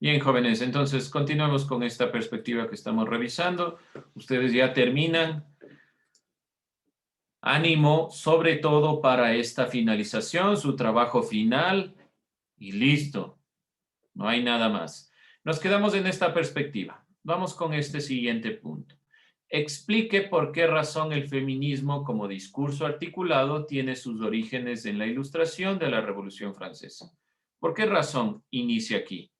Bien, jóvenes, entonces continuamos con esta perspectiva que estamos revisando. Ustedes ya terminan. Ánimo, sobre todo para esta finalización, su trabajo final y listo. No hay nada más. Nos quedamos en esta perspectiva. Vamos con este siguiente punto. Explique por qué razón el feminismo como discurso articulado tiene sus orígenes en la Ilustración de la Revolución Francesa. ¿Por qué razón inicia aquí?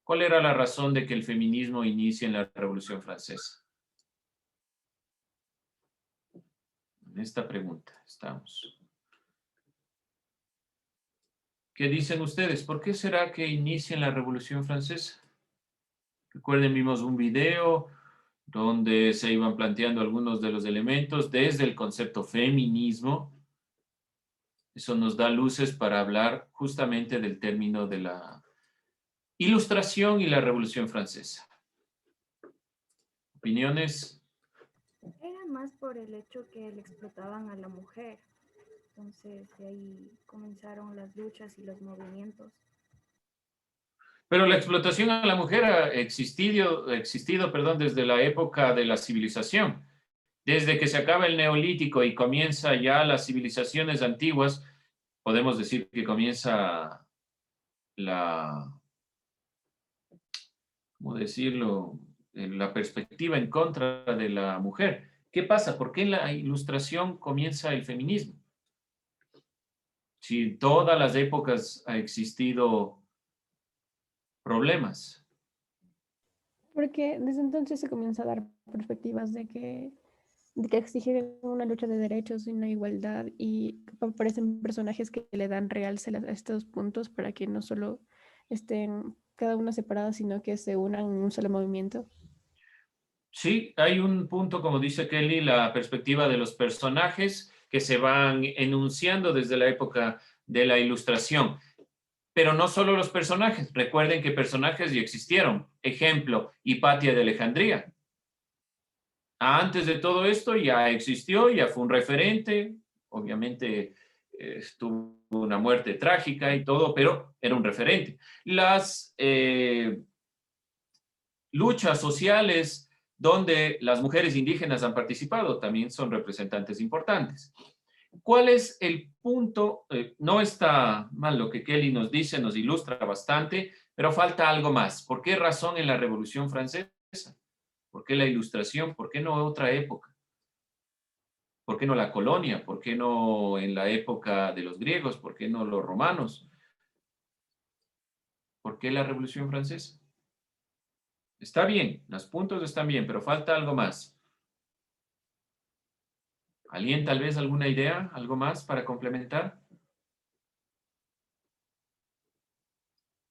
¿Cuál era la razón de que el feminismo inicie en la Revolución Francesa? En esta pregunta estamos. ¿Qué dicen ustedes? ¿Por qué será que inicia en la Revolución Francesa? Recuerden, vimos un video donde se iban planteando algunos de los elementos desde el concepto feminismo. Eso nos da luces para hablar justamente del término de la Ilustración y la Revolución Francesa. ¿Opiniones? Era más por el hecho que le explotaban a la mujer. Entonces de ahí comenzaron las luchas y los movimientos. Pero la explotación a la mujer ha existido, desde la época de la civilización. Desde que se acaba el Neolítico y comienza ya las civilizaciones antiguas, podemos decir que comienza la, ¿cómo decirlo?, la perspectiva en contra de la mujer. ¿Qué pasa? ¿Por qué en la Ilustración comienza el feminismo? Si en todas las épocas ha existido problemas. Porque desde entonces se comienza a dar perspectivas de que exigen una lucha de derechos y una igualdad y aparecen personajes que le dan realce a estos puntos para que no solo estén cada una separada, sino que se unan en un solo movimiento. Sí, hay un punto, como dice Kelly, la perspectiva de los personajes que se van enunciando desde la época de la Ilustración. Pero no solo los personajes. Recuerden que personajes ya existieron. Ejemplo, Hipatia de Alejandría. Antes de todo esto ya existió, ya fue un referente. Obviamente tuvo una muerte trágica y todo, pero era un referente. Las luchas sociales donde las mujeres indígenas han participado también son representantes importantes. ¿Cuál es el punto? No está mal lo que Kelly nos dice, nos ilustra bastante, pero falta algo más. ¿Por qué razón en la Revolución Francesa? ¿Por qué la Ilustración? ¿Por qué no otra época? ¿Por qué no la colonia? ¿Por qué no en la época de los griegos? ¿Por qué no los romanos? ¿Por qué la Revolución Francesa? Está bien, los puntos están bien, pero falta algo más. ¿Alguien tal vez alguna idea? ¿Algo más para complementar?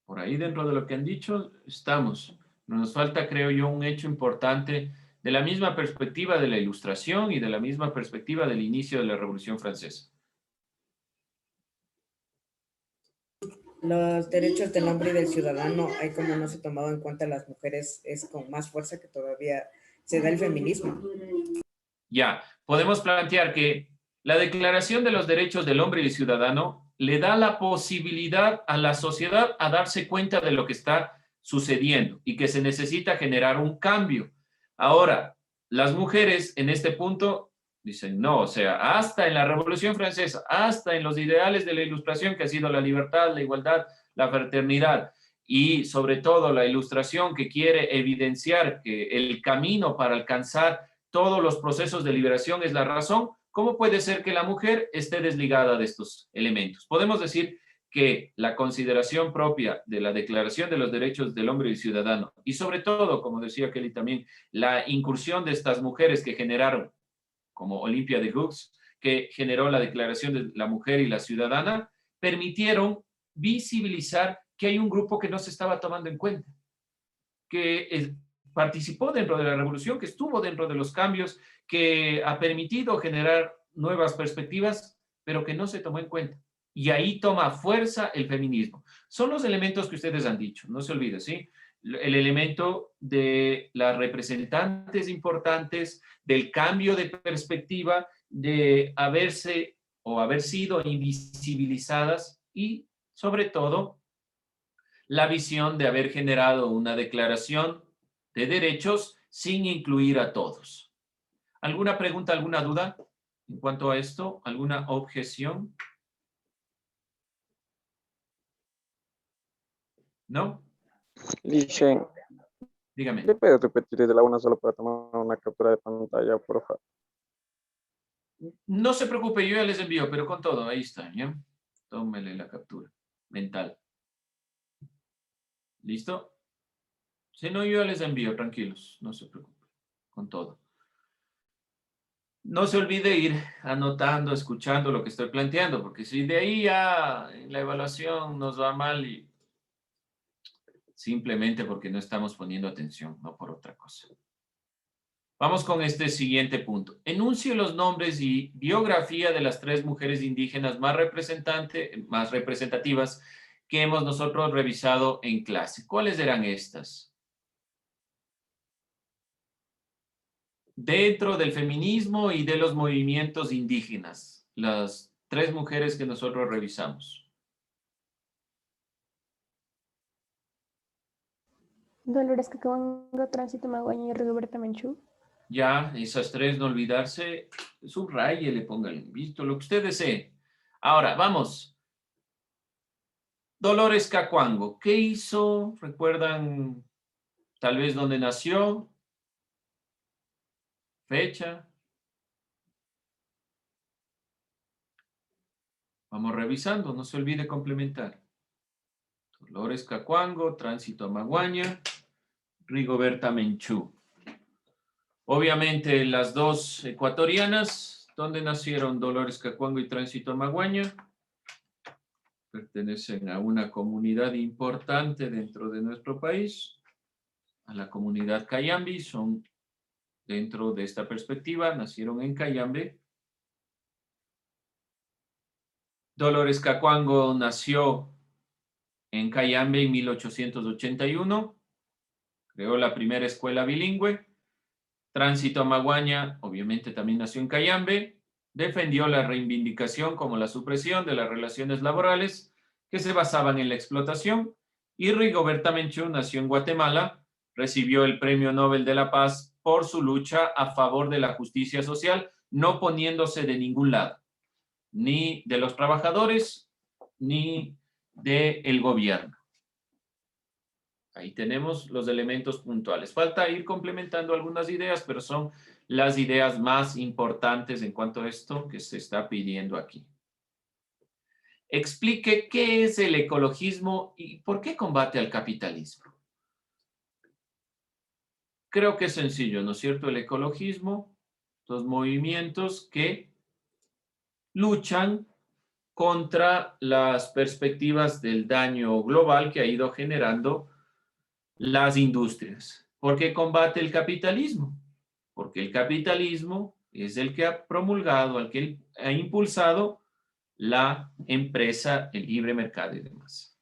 Por ahí dentro de lo que han dicho estamos. Nos falta, creo yo, un hecho importante de la misma perspectiva de la Ilustración y de la misma perspectiva del inicio de la Revolución Francesa. Los derechos del hombre y del ciudadano, hay como no se tomado en cuenta a las mujeres, es con más fuerza que todavía se da el feminismo. Ya, podemos plantear que la Declaración de los Derechos del Hombre y del Ciudadano le da la posibilidad a la sociedad a darse cuenta de lo que está sucediendo y que se necesita generar un cambio. Ahora, las mujeres en este punto dicen no, o sea, hasta en la Revolución Francesa, hasta en los ideales de la Ilustración, que ha sido la libertad, la igualdad, la fraternidad, y sobre todo la Ilustración que quiere evidenciar que el camino para alcanzar todos los procesos de liberación es la razón. ¿Cómo puede ser que la mujer esté desligada de estos elementos? Podemos decir que la consideración propia de la Declaración de los Derechos del Hombre y Ciudadano, y sobre todo, como decía Kelly también, la incursión de estas mujeres que generaron, como Olympia de Hooks, que generó la Declaración de la Mujer y la Ciudadana, permitieron visibilizar que hay un grupo que no se estaba tomando en cuenta, que participó dentro de la revolución, que estuvo dentro de los cambios, que ha permitido generar nuevas perspectivas, pero que no se tomó en cuenta. Y ahí toma fuerza el feminismo. Son los elementos que ustedes han dicho, no se olvide, ¿sí? El elemento de las representantes importantes, del cambio de perspectiva, de haberse o haber sido invisibilizadas y, sobre todo, la visión de haber generado una declaración de derechos sin incluir a todos. ¿Alguna pregunta, alguna duda en cuanto a esto? ¿Alguna objeción? ¿No? Licen, Dígame. ¿le puedes repetir desde la una solo para tomar una captura de pantalla, por favor? No se preocupe, yo ya les envío, pero con todo, ahí está, ¿ya? Tómele la captura mental. ¿Listo? Si no, yo ya les envío, tranquilos, no se preocupe, con todo. No se olvide ir anotando, escuchando lo que estoy planteando, porque si de ahí ya en la evaluación nos va mal y simplemente porque no estamos poniendo atención, no por otra cosa. Vamos con este siguiente punto. Enuncie los nombres y biografía de las 3 mujeres indígenas más representativas que hemos nosotros revisado en clase. ¿Cuáles eran estas? Dentro del feminismo y de los movimientos indígenas, las 3 mujeres que nosotros revisamos. Dolores Cacahuango, Tránsito Maguaña y Rigoberta Menchú. Ya, esas 3, no olvidarse, subrayele, póngale, visto, lo que usted desee. Ahora, vamos. Dolores Cacuango, ¿qué hizo? ¿Recuerdan tal vez dónde nació? Fecha. Vamos revisando, no se olvide complementar. Dolores Cacuango, Tránsito a Maguaña, Rigoberta Menchú. Obviamente las 2 ecuatorianas, ¿dónde nacieron Dolores Cacuango y Tránsito a Maguaña? Pertenecen a una comunidad importante dentro de nuestro país, a la comunidad Cayambe, son dentro de esta perspectiva, nacieron en Cayambe. Dolores Cacuango nació en Cayambe en 1881, creó la primera escuela bilingüe. Tránsito a Maguaña, obviamente también nació en Cayambe, defendió la reivindicación como la supresión de las relaciones laborales que se basaban en la explotación, y Rigoberta Menchú nació en Guatemala, recibió el Premio Nobel de la Paz por su lucha a favor de la justicia social, no poniéndose de ningún lado, ni de los trabajadores, ni del gobierno. Ahí tenemos los elementos puntuales. Falta ir complementando algunas ideas, pero son las ideas más importantes en cuanto a esto que se está pidiendo aquí. Explique qué es el ecologismo y por qué combate al capitalismo. Creo que es sencillo, ¿no es cierto? El ecologismo, los movimientos que luchan contra las perspectivas del daño global que ha ido generando las industrias. ¿Por qué combate el capitalismo? Porque el capitalismo es el que ha promulgado, el que ha impulsado la empresa, el libre mercado y demás.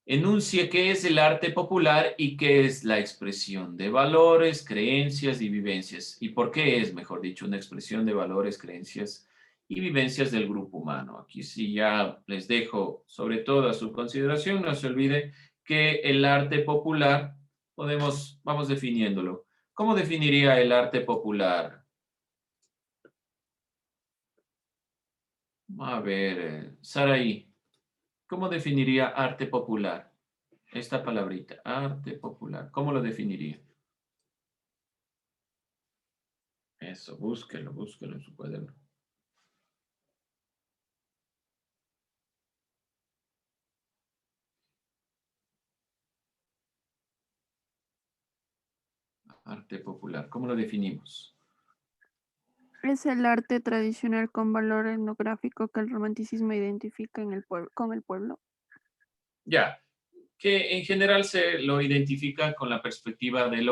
Enuncie qué es el arte popular y qué es la expresión de valores, creencias y vivencias. ¿Y por qué es, mejor dicho, una expresión de valores, creencias y vivencias del grupo humano? Aquí sí ya les dejo sobre todo a su consideración. No se olvide que el arte popular, vamos definiéndolo. ¿Cómo definiría el arte popular? A ver, Saraí, ¿cómo definiría arte popular? Esta palabrita, arte popular, ¿cómo lo definiría? Eso, búsquelo en su cuaderno. Arte popular, ¿cómo lo definimos? Es el arte tradicional con valor etnográfico que el romanticismo identifica con el pueblo. Ya, que en general se lo identifica con la perspectiva de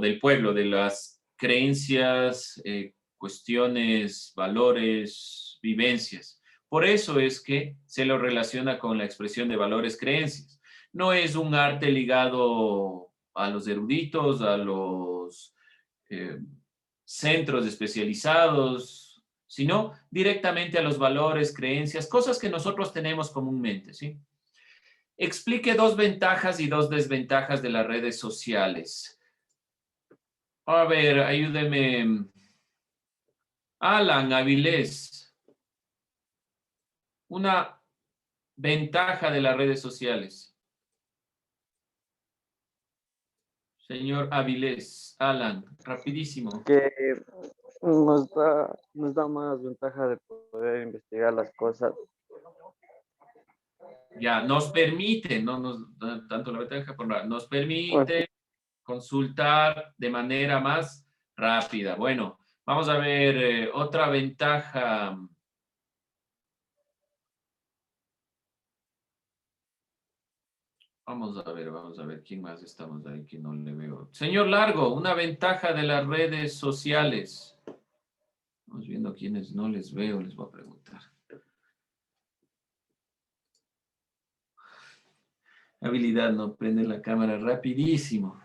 del pueblo, de las creencias, cuestiones, valores, vivencias. Por eso es que se lo relaciona con la expresión de valores, creencias. No es un arte ligado a los eruditos, a los centros especializados, sino directamente a los valores, creencias, cosas que nosotros tenemos comúnmente, ¿sí? Explique 2 ventajas y 2 desventajas de las redes sociales. A ver, ayúdeme. Alan Avilés. Una ventaja de las redes sociales. Señor Avilés, Alan, rapidísimo. Que nos da más ventaja de poder investigar las cosas. Ya, nos permite, no nos da tanto la ventaja, nos permite consultar de manera más rápida. Bueno, vamos a ver otra ventaja. Vamos a ver quién más estamos ahí que no le veo. Señor Largo, una ventaja de las redes sociales. Vamos viendo quiénes no les veo, les voy a preguntar. Habilidad, no prende la cámara rapidísimo.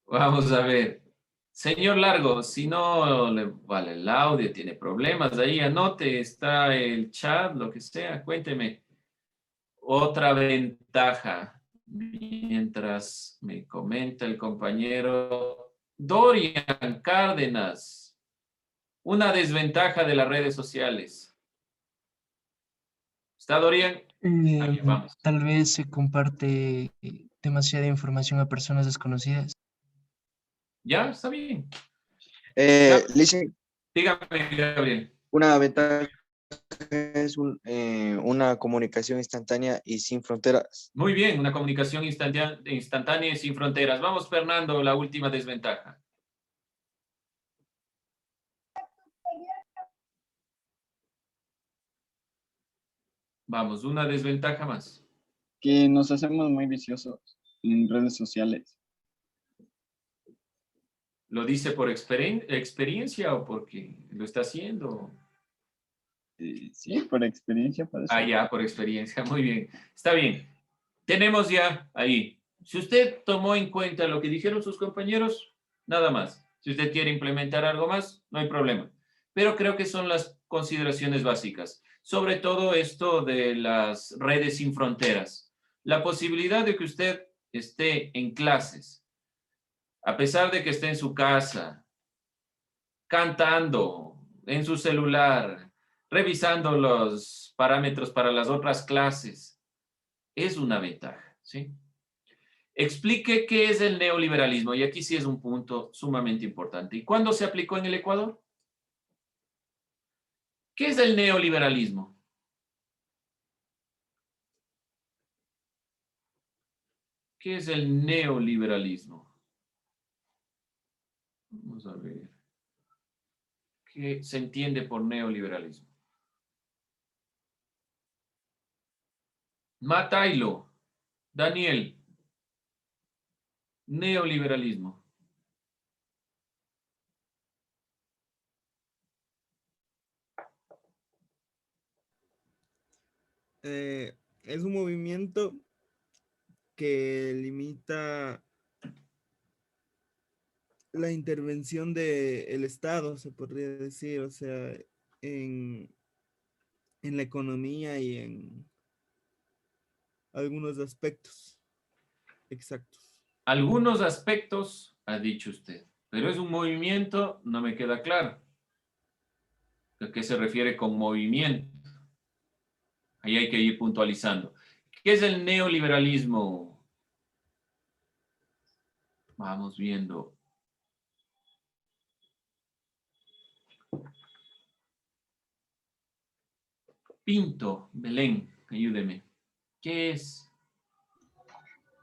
Vamos a ver. Señor Largo, si no le vale el audio, tiene problemas ahí, anote, está el chat, lo que sea, cuénteme. Otra ventaja, mientras me comenta el compañero Dorian Cárdenas, una desventaja de las redes sociales. ¿Está Dorian? Ahí vamos. Tal vez se comparte demasiada información a personas desconocidas. ¿Ya? Está bien. Listen, Dígame, Gabriel. una ventaja es una comunicación instantánea y sin fronteras. Muy bien, una comunicación instantánea y sin fronteras. Vamos, Fernando, la última desventaja. Vamos, una desventaja más. Que nos hacemos muy viciosos en redes sociales. ¿Lo dice por experiencia o porque lo está haciendo? Sí, por experiencia parece. Ah, ya, por experiencia. Muy bien. Está bien. Tenemos ya ahí. Si usted tomó en cuenta lo que dijeron sus compañeros, nada más. Si usted quiere implementar algo más, no hay problema. Pero creo que son las consideraciones básicas. Sobre todo esto de las redes sin fronteras. La posibilidad de que usted esté en clases, a pesar de que esté en su casa, cantando en su celular, revisando los parámetros para las otras clases, es una ventaja, ¿sí? Explique qué es el neoliberalismo, y aquí sí es un punto sumamente importante. ¿Y cuándo se aplicó en el Ecuador? ¿Qué es el neoliberalismo? ¿Qué es el neoliberalismo? Vamos a ver. ¿Qué se entiende por neoliberalismo? Matailo, Daniel, neoliberalismo. Es un movimiento que limita la intervención del Estado, se podría decir, o sea, en la economía y en algunos aspectos exactos. Algunos aspectos, ha dicho usted, pero es un movimiento, no me queda claro. ¿A qué se refiere con movimiento? Ahí hay que ir puntualizando. ¿Qué es el neoliberalismo? Vamos viendo. Pinto, Belén, ayúdeme. ¿Qué es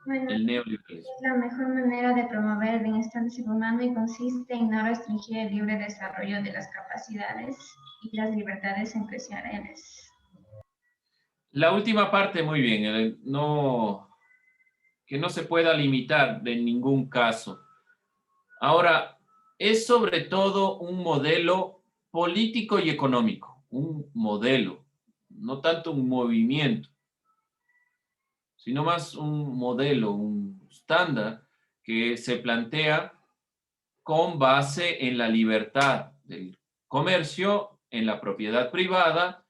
Bueno, el neoliberalismo? la mejor manera de promover el bienestar del ser humano y consiste en no restringir el libre desarrollo de las capacidades y las libertades empresariales. La última parte, muy bien, que no se pueda limitar en ningún caso. Ahora, es sobre todo un modelo político y económico, un modelo, no tanto un movimiento, sino más un modelo, un estándar que se plantea con base en la libertad del comercio, en la propiedad privada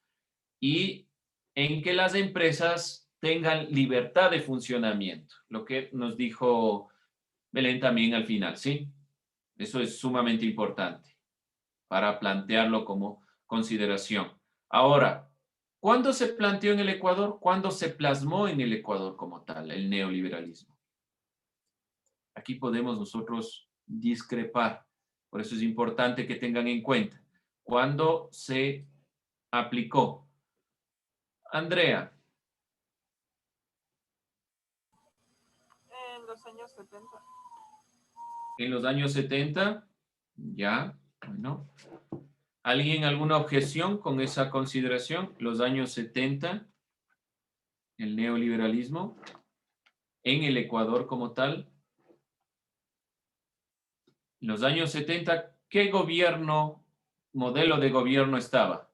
y en que las empresas tengan libertad de funcionamiento, lo que nos dijo Belén también al final, ¿sí? Eso es sumamente importante para plantearlo como consideración. Ahora, ¿cuándo se planteó en el Ecuador? ¿Cuándo se plasmó en el Ecuador como tal el neoliberalismo? Aquí podemos nosotros discrepar. Por eso es importante que tengan en cuenta. ¿Cuándo se aplicó? Andrea. En los años 70. En los años 70, ya, bueno. ¿Alguien alguna objeción con esa consideración? Los años 70, el neoliberalismo, en el Ecuador como tal. En los años 70, ¿qué modelo de gobierno estaba?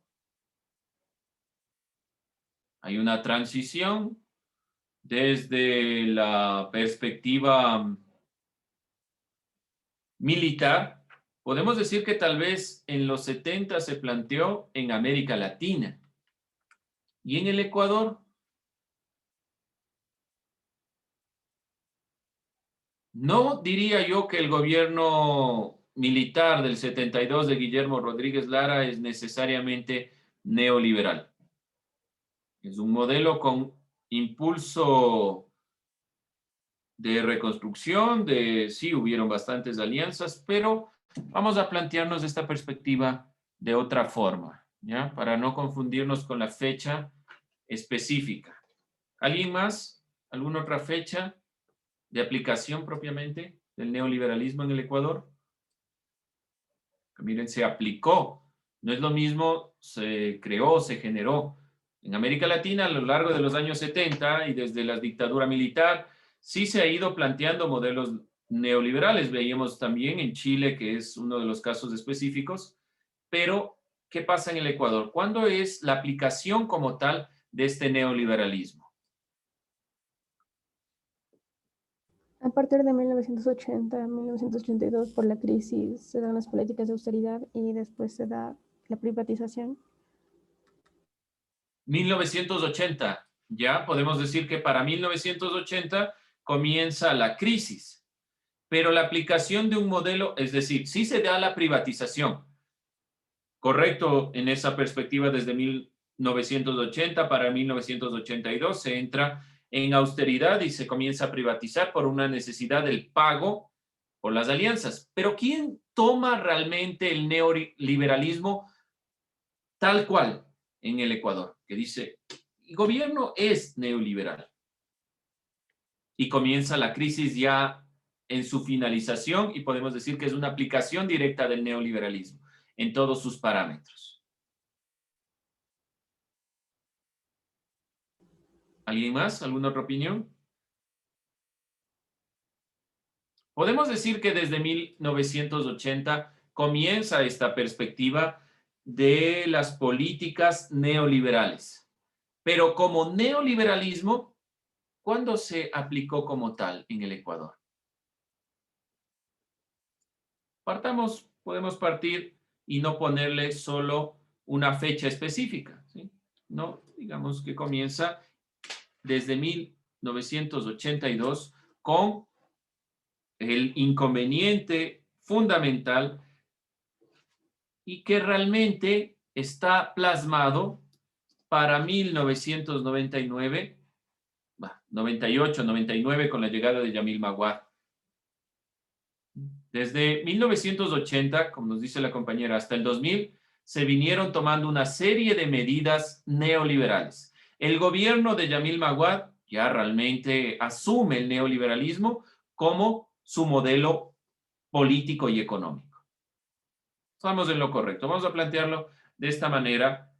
Hay una transición desde la perspectiva militar. Podemos decir que tal vez en los 70 se planteó en América Latina. Y en el Ecuador, no diría yo que el gobierno militar del 72 de Guillermo Rodríguez Lara es necesariamente neoliberal. Es un modelo con impulso de reconstrucción, sí, hubieron bastantes alianzas, pero vamos a plantearnos esta perspectiva de otra forma, ¿ya? Para no confundirnos con la fecha específica. ¿Alguien más? ¿Alguna otra fecha de aplicación propiamente del neoliberalismo en el Ecuador? Que miren, se aplicó. No es lo mismo, se creó, se generó. En América Latina, a lo largo de los años 70 y desde la dictadura militar, sí se ha ido planteando modelos neoliberales. Veíamos también en Chile, que es uno de los casos específicos. Pero, ¿qué pasa en el Ecuador? ¿Cuándo es la aplicación como tal de este neoliberalismo? A partir de 1980, 1982, por la crisis, se dan las políticas de austeridad y después se da la privatización. 1980, ya podemos decir que para 1980 comienza la crisis, pero la aplicación de un modelo, es decir, sí se da la privatización, correcto, en esa perspectiva desde 1980 para 1982 se entra en austeridad y se comienza a privatizar por una necesidad del pago por las alianzas. Pero ¿quién toma realmente el neoliberalismo tal cual en el Ecuador? Que dice, el gobierno es neoliberal. Y comienza la crisis ya en su finalización y podemos decir que es una aplicación directa del neoliberalismo en todos sus parámetros. ¿Alguien más? ¿Alguna otra opinión? Podemos decir que desde 1980 comienza esta perspectiva de las políticas neoliberales. Pero como neoliberalismo, ¿cuándo se aplicó como tal en el Ecuador? Podemos partir y no ponerle solo una fecha específica, ¿sí? No, digamos que comienza desde 1982 con el inconveniente fundamental y que realmente está plasmado para 1999, 98, 99 con la llegada de Yamil Maguad. Desde 1980, como nos dice la compañera, hasta el 2000, se vinieron tomando una serie de medidas neoliberales. El gobierno de Yamil Maguad ya realmente asume el neoliberalismo como su modelo político y económico. Estamos en lo correcto. Vamos a plantearlo de esta manera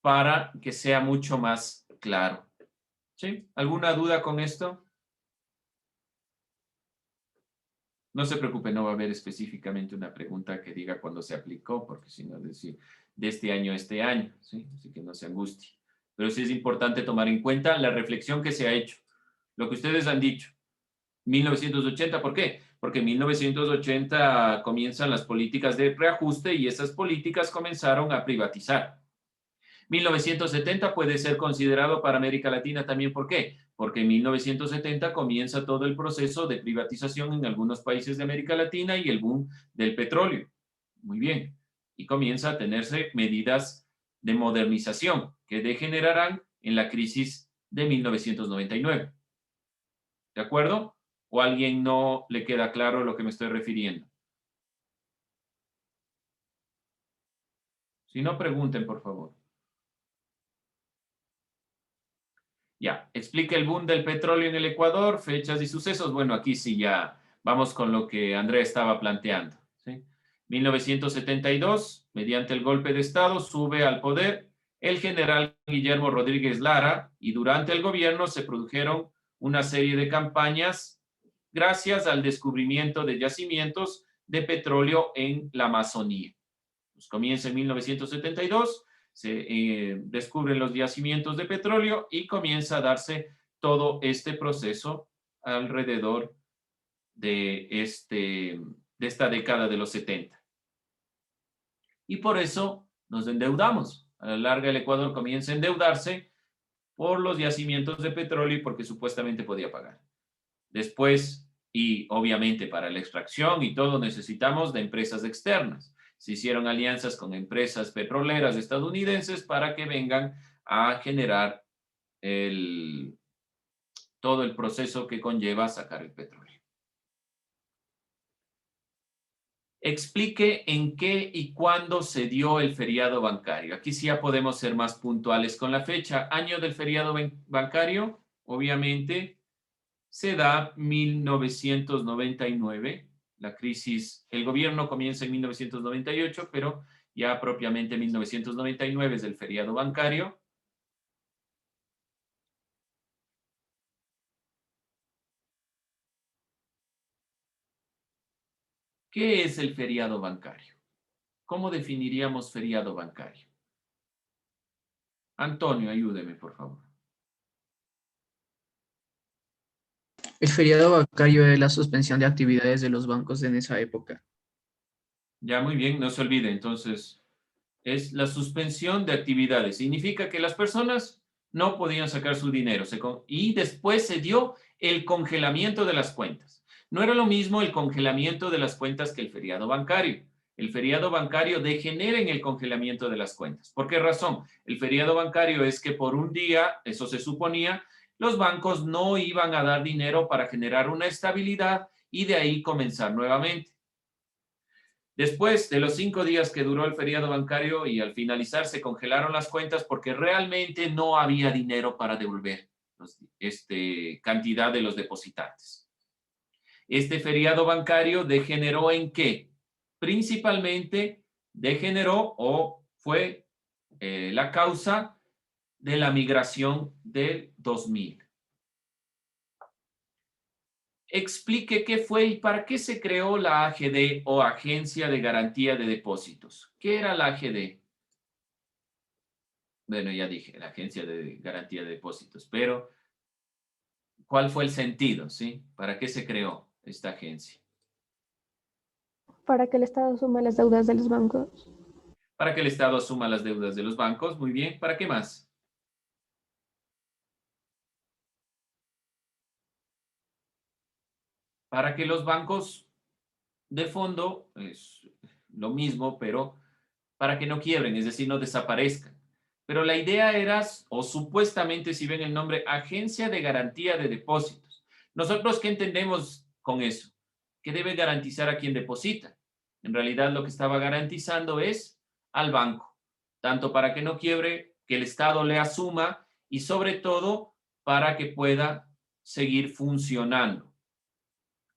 para que sea mucho más claro. ¿Sí? ¿Alguna duda con esto? No se preocupe, no va a haber específicamente una pregunta que diga cuándo se aplicó, porque si no decir de este año a este año, ¿sí? Así que no se angustie. Pero sí es importante tomar en cuenta la reflexión que se ha hecho, lo que ustedes han dicho. 1980, ¿por qué? Porque en 1980 comienzan las políticas de reajuste y esas políticas comenzaron a privatizar. 1970 puede ser considerado para América Latina también, ¿por qué? Porque en 1970 comienza todo el proceso de privatización en algunos países de América Latina y el boom del petróleo. Muy bien. Y comienza a tenerse medidas de modernización que degenerarán en la crisis de 1999. ¿De acuerdo? ¿O a alguien no le queda claro a lo que me estoy refiriendo? Si no, pregunten, por favor. Ya, explica el boom del petróleo en el Ecuador, fechas y sucesos. Bueno, aquí sí ya vamos con lo que Andrea estaba planteando. ¿Sí? 1972, mediante el golpe de Estado, sube al poder el general Guillermo Rodríguez Lara y durante el gobierno se produjeron una serie de campañas gracias al descubrimiento de yacimientos de petróleo en la Amazonía. Pues comienza en 1972, se descubren los yacimientos de petróleo y comienza a darse todo este proceso alrededor de esta década de los 70. Y por eso nos endeudamos. A la larga el Ecuador comienza a endeudarse por los yacimientos de petróleo y porque supuestamente podía pagar. Después, y obviamente para la extracción y todo, necesitamos de empresas externas. Se hicieron alianzas con empresas petroleras estadounidenses para que vengan a generar todo el proceso que conlleva sacar el petróleo. Explique en qué y cuándo se dio el feriado bancario. Aquí sí ya podemos ser más puntuales con la fecha. Año del feriado bancario, obviamente, se da 1999. La crisis, el gobierno comienza en 1998, pero ya propiamente 1999 es el feriado bancario. ¿Qué es el feriado bancario? ¿Cómo definiríamos feriado bancario? Antonio, ayúdeme, por favor. El feriado bancario es la suspensión de actividades de los bancos en esa época. Ya, muy bien, no se olvide. Entonces, es la suspensión de actividades. Significa que las personas no podían sacar su dinero. Y después se dio el congelamiento de las cuentas. No era lo mismo el congelamiento de las cuentas que el feriado bancario. El feriado bancario degenera en el congelamiento de las cuentas. ¿Por qué razón? El feriado bancario es que por un día, eso se suponía, los bancos no iban a dar dinero para generar una estabilidad y de ahí comenzar nuevamente. Después de los 5 días que duró el feriado bancario y al finalizar se congelaron las cuentas porque realmente no había dinero para devolver cantidad de los depositantes. Este feriado bancario degeneró ¿en qué? Principalmente degeneró o fue la causa de la migración del 2000. Explique qué fue y para qué se creó la AGD o Agencia de Garantía de Depósitos. ¿Qué era la AGD? Bueno, ya dije, la Agencia de Garantía de Depósitos, pero ¿cuál fue el sentido? ¿Sí? ¿Para qué se creó esta agencia? Para que el Estado asuma las deudas de los bancos. Para que el Estado asuma las deudas de los bancos, muy bien. ¿Para qué más? Para que los bancos de fondo, es lo mismo, pero para que no quiebren, es decir, no desaparezcan. Pero la idea era, o supuestamente, si ven el nombre, Agencia de Garantía de Depósitos. ¿Nosotros qué entendemos con eso? Que debe garantizar a quien deposita. En realidad lo que estaba garantizando es al banco, tanto para que no quiebre, que el Estado le asuma y sobre todo para que pueda seguir funcionando.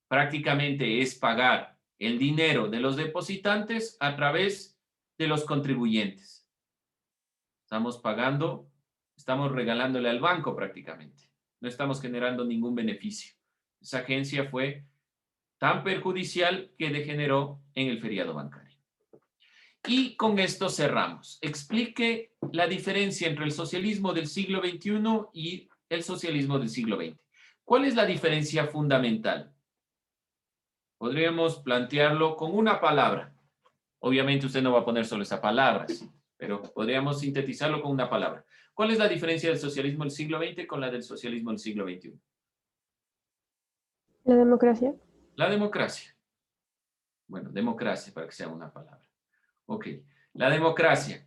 Prácticamente es pagar el dinero de los depositantes a través de los contribuyentes. Estamos pagando, estamos regalándole al banco prácticamente. No estamos generando ningún beneficio. Esa agencia fue tan perjudicial que degeneró en el feriado bancario. Y con esto cerramos. Explique la diferencia entre el socialismo del siglo XXI y el socialismo del siglo XX. ¿Cuál es la diferencia fundamental? Podríamos plantearlo con una palabra. Obviamente usted no va a poner solo esa palabra, ¿sí? Pero podríamos sintetizarlo con una palabra. ¿Cuál es la diferencia del socialismo del siglo XX con la del socialismo del siglo XXI? La democracia. La democracia. Bueno, democracia para que sea una palabra. Ok, la democracia.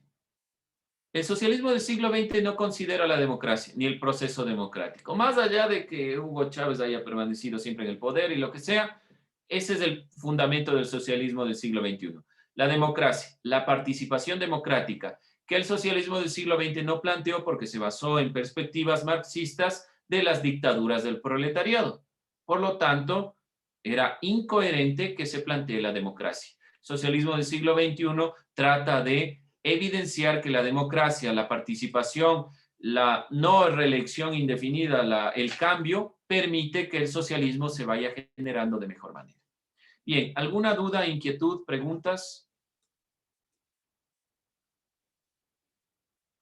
El socialismo del siglo XX no considera la democracia ni el proceso democrático. Más allá de que Hugo Chávez haya permanecido siempre en el poder y lo que sea, ese es el fundamento del socialismo del siglo XXI. La democracia, la participación democrática, que el socialismo del siglo XX no planteó porque se basó en perspectivas marxistas de las dictaduras del proletariado. Por lo tanto, era incoherente que se plantee la democracia. El socialismo del siglo XXI trata de evidenciar que la democracia, la participación, la no reelección indefinida, el cambio, permite que el socialismo se vaya generando de mejor manera. Bien, ¿alguna duda, inquietud, preguntas?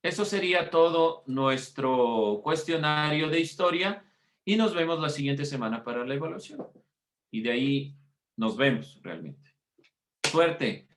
Eso sería todo nuestro cuestionario de historia y nos vemos la siguiente semana para la evaluación. Y de ahí nos vemos realmente. Suerte.